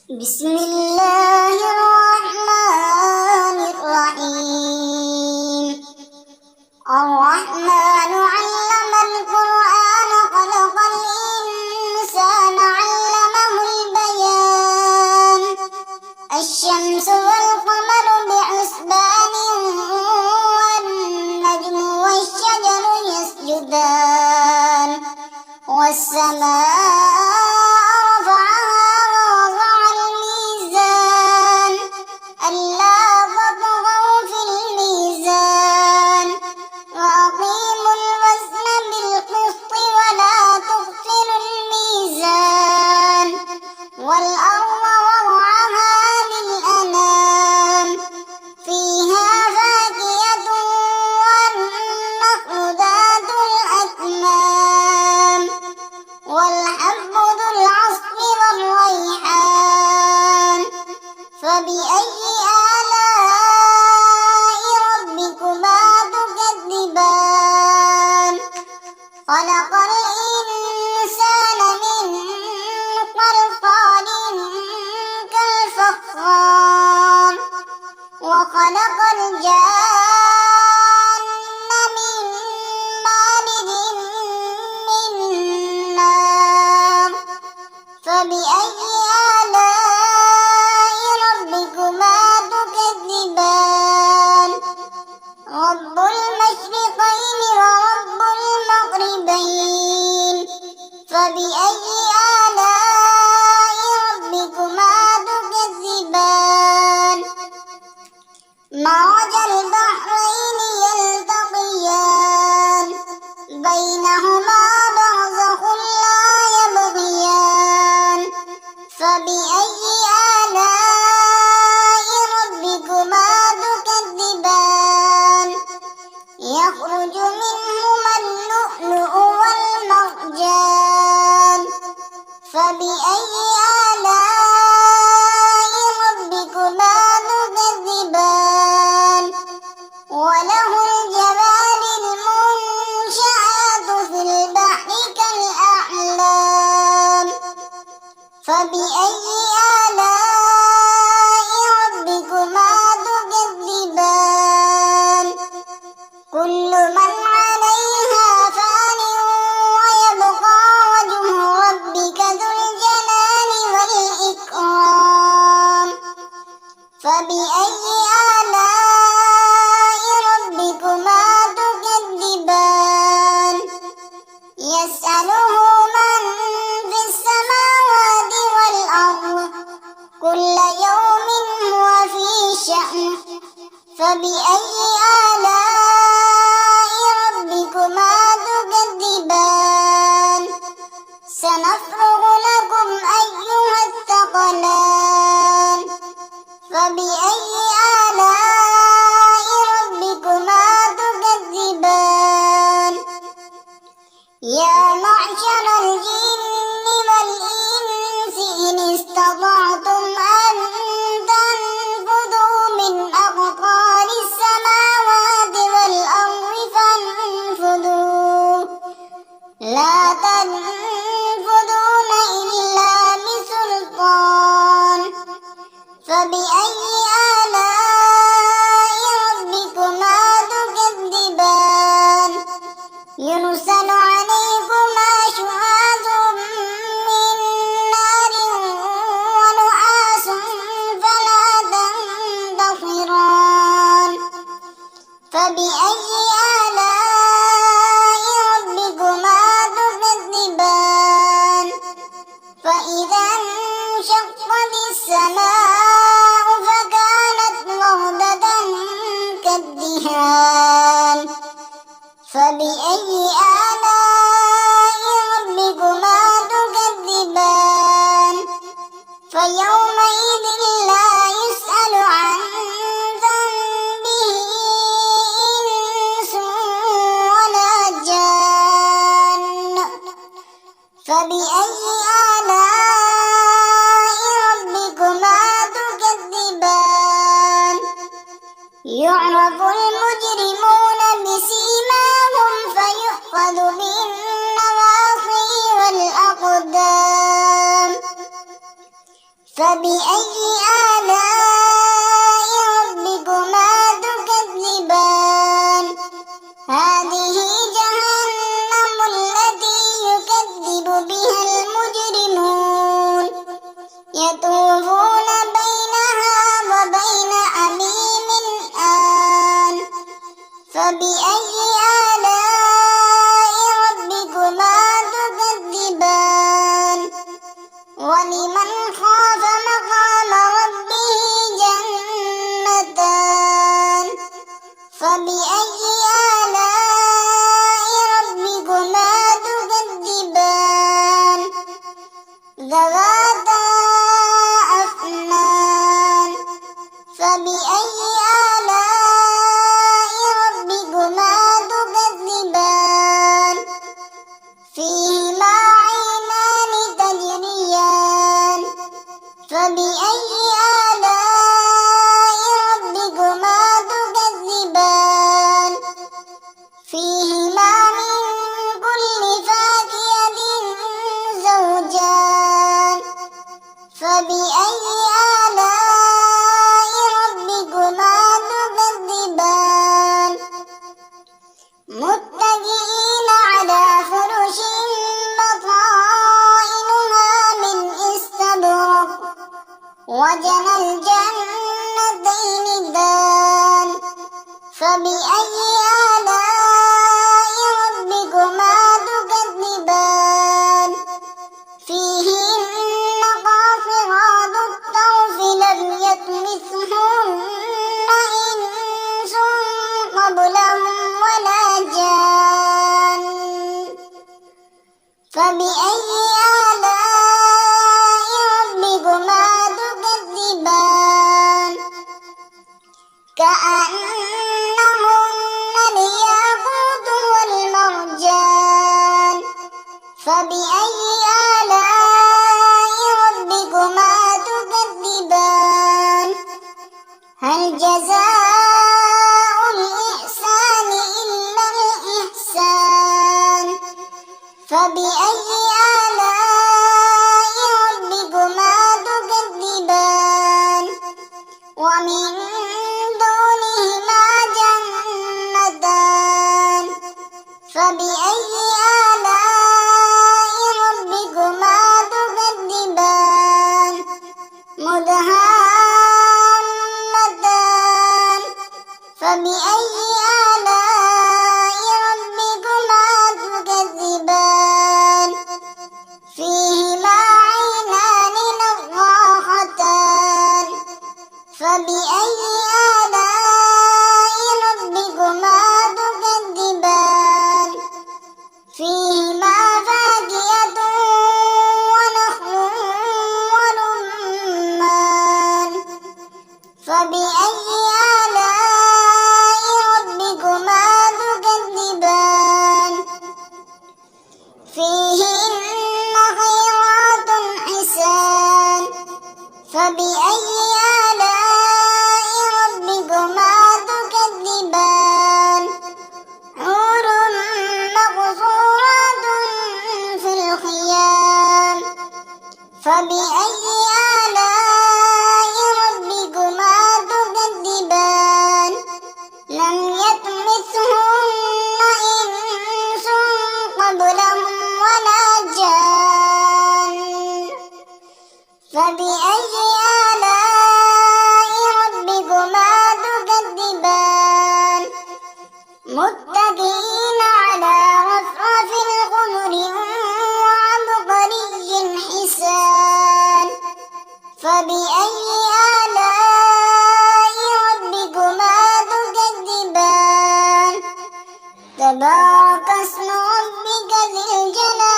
بسم الله الرحمن الرحيم. الرحمن علم القرآن خلق الإنسان علمه البيان. الشمس والقمر بحسبان والنجم والشجر يسجدان والسماء والأرض وضعها للأنام فيها فاكهة والنخل ذات الأكمام والحب ذو العصف والريحان. فبأي آلاء ربكما تكذبان؟ خلق الإنسان من صلصال كالفخار وخلق الجان من مارج من نار. فبأي آلاء ربكما تكذبان؟ رب المشرقين ورب المغربين. فبأي آلاء ربكما تكذبان؟ مرج البحرين يلتقيان بينهما برزخ لا يبغيان. فبأي آلاء ربكما تكذبان؟ يخرج منهما اللؤلؤ والمرجان. فبأي آلاء ربكما تكذبان؟ وله الجوار المنشآت في البحر كالأعلام. فبأي آلاء ربكما تكذبان؟ كل من عليها فان ويبقى وجه ربك ذو الجلال والإكرام. فبأي آلاء ربكما تكذبان؟ يسأله من في السماوات والأرض كل يوم هو في شأن. فبأي آلاء ربكما تكذبان؟ سنفرغ لكم أيها الثقلان. فبأي آلاء ربكما تكذبان؟ يا معشر الجن والإنس إن استطعتم أن تنفذوا من أقطار السماوات والأرض فانفذوا لا تنفذون إلا بسلطان. فبأي آلاء ربكما تكذبان؟ يرسل عليكما شواظ من نار ونحاس فلا تنتصران. فبأي آلاء ربكما تكذبان؟ فإذا انشقت السماء فكانت وردة كالدهان. فبأي آلاء ربكما تكذبان؟ فيومئذ لا يسأل عن ذنبه إنس ولا جان. فبأي آلاء ربكما تكذبان؟ يعرف المجرمون بسيماهم فيؤخذ بالنواصي والأقدام. فبأي آلاء ربكما تكذبان هذه جهنم التي يكذب بها المجرمون يطوفون بينها وبين حميم آن فبأي آلاء ربكما تكذبان ولمن خاف مقام ربه جنتان فبأي آلاء ربكما تكذبان ذواتا أفنان فبأي آلاء ربكما تكذبان فيهما عينان تجريان فبأي آلاء ربكما تكذبان فيهما من كل فاكهة زوجان فبأي آلاء ربكما تكذبان متكئين على فرش بطائنها من استبرق وجنى الجنتين دان فبأي آلاء ربكما تكذبان فيهن قاصرات الطرف لم يطمثهن إنس قبلهم ولا جان فبأي آلاء ربكما تكذبان كأنهن الياقوت والمرجان فبأي آلاء ربكما تكذبان هل جزاء الإحسان إلا الإحسان فبأي آلاء ربكما تكذبان ومن دونهما جنتان فبأي آلاء ربكما تكذبان مدهامتان فبأي آلاء ربكما تكذبان فيهما عينان نضاختان فبأي آلاء ربكما تكذبان فيهما فاكهة ونخل ورمان فبأي آلاء ربكما تكذبان فيهن خيرات حسان فبأي آلاء ربكما تكذبان حور مقصورات في الخيام فبأي آلاء ربكما تكذبان لم يطمثهن إنس قبلهم ولا جان فبأي آلاء ربكما تكذبان متكئين على رفرف خضر وعبقري حسان فبأي آلاء ربكما تكذبان تبارك اسم ربك ذي الجلال